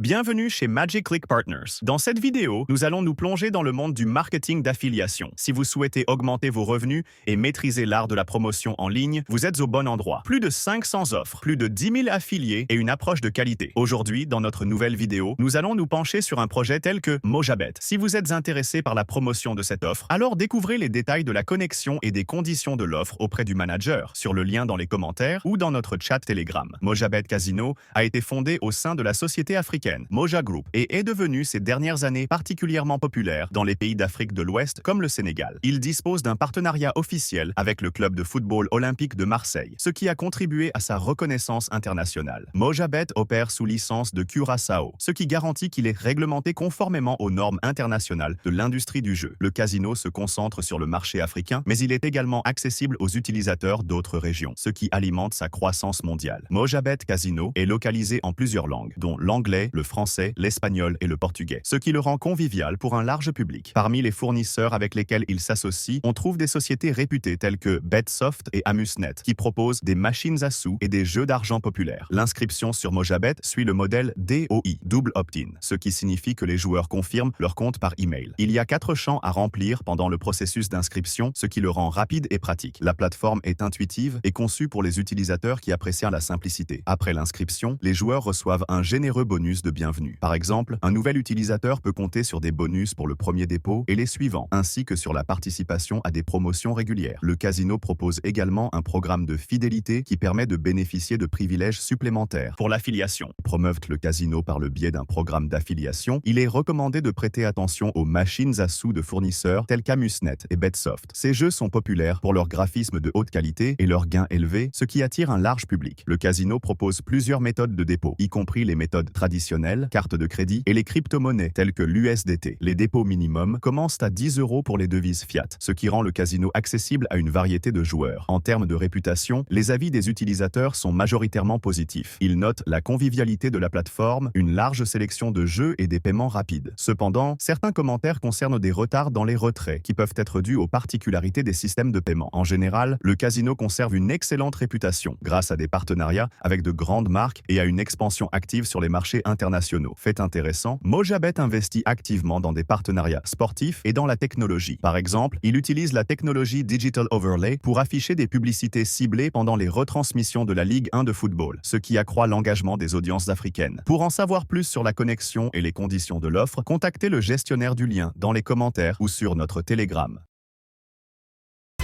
Bienvenue chez Magic Click Partners. Dans cette vidéo, nous allons nous plonger dans le monde du marketing d'affiliation. Si vous souhaitez augmenter vos revenus et maîtriser l'art de la promotion en ligne, vous êtes au bon endroit. Plus de 500 offres, plus de 10 000 affiliés et une approche de qualité. Aujourd'hui, dans notre nouvelle vidéo, nous allons nous pencher sur un projet tel que Mojabet. Si vous êtes intéressé par la promotion de cette offre, alors découvrez les détails de la connexion et des conditions de l'offre auprès du manager sur le lien dans les commentaires ou dans notre chat Telegram. Mojabet Casino a été fondé au sein de la société africaine Moja Group et est devenu ces dernières années particulièrement populaire dans les pays d'Afrique de l'Ouest comme le Sénégal. Il dispose d'un partenariat officiel avec le club de football olympique de Marseille, ce qui a contribué à sa reconnaissance internationale. Mojabet opère sous licence de Curaçao, ce qui garantit qu'il est réglementé conformément aux normes internationales de l'industrie du jeu. Le casino se concentre sur le marché africain, mais il est également accessible aux utilisateurs d'autres régions, ce qui alimente sa croissance mondiale. Mojabet Casino est localisé en plusieurs langues, dont l'anglais, le français, l'espagnol et le portugais, ce qui le rend convivial pour un large public. Parmi les fournisseurs avec lesquels il s'associe, on trouve des sociétés réputées telles que Betsoft et Amusnet, qui proposent des machines à sous et des jeux d'argent populaires. L'inscription sur Mojabet suit le modèle DOI, Double Opt-in, ce qui signifie que les joueurs confirment leur compte par email. Il y a 4 champs à remplir pendant le processus d'inscription, ce qui le rend rapide et pratique. La plateforme est intuitive et conçue pour les utilisateurs qui apprécient la simplicité. Après l'inscription, les joueurs reçoivent un généreux bonus de bienvenue. Par exemple, un nouvel utilisateur peut compter sur des bonus pour le premier dépôt et les suivants, ainsi que sur la participation à des promotions régulières. Le casino propose également un programme de fidélité qui permet de bénéficier de privilèges supplémentaires. Pour l'affiliation, promeuvent le casino par le biais d'un programme d'affiliation, il est recommandé de prêter attention aux machines à sous de fournisseurs tels qu'Amusnet et Betsoft. Ces jeux sont populaires pour leur graphisme de haute qualité et leurs gains élevés, ce qui attire un large public. Le casino propose plusieurs méthodes de dépôt, y compris les méthodes traditionnelles, cartes de crédit et les crypto-monnaies telles que l'USDT. Les dépôts minimums commencent à 10 € pour les devises fiat, ce qui rend le casino accessible à une variété de joueurs. En termes de réputation, les avis des utilisateurs sont majoritairement positifs. Ils notent la convivialité de la plateforme, une large sélection de jeux et des paiements rapides. Cependant, certains commentaires concernent des retards dans les retraits qui peuvent être dus aux particularités des systèmes de paiement. En général, le casino conserve une excellente réputation grâce à des partenariats avec de grandes marques et à une expansion active sur les marchés internationaux. Fait intéressant, Mojabet investit activement dans des partenariats sportifs et dans la technologie. Par exemple, il utilise la technologie Digital Overlay pour afficher des publicités ciblées pendant les retransmissions de la Ligue 1 de football, ce qui accroît l'engagement des audiences africaines. Pour en savoir plus sur la connexion et les conditions de l'offre, contactez le gestionnaire du lien dans les commentaires ou sur notre Telegram.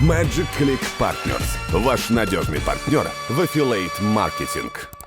Magic Click Partners – ваш надежный партнер в affiliate маркетинг.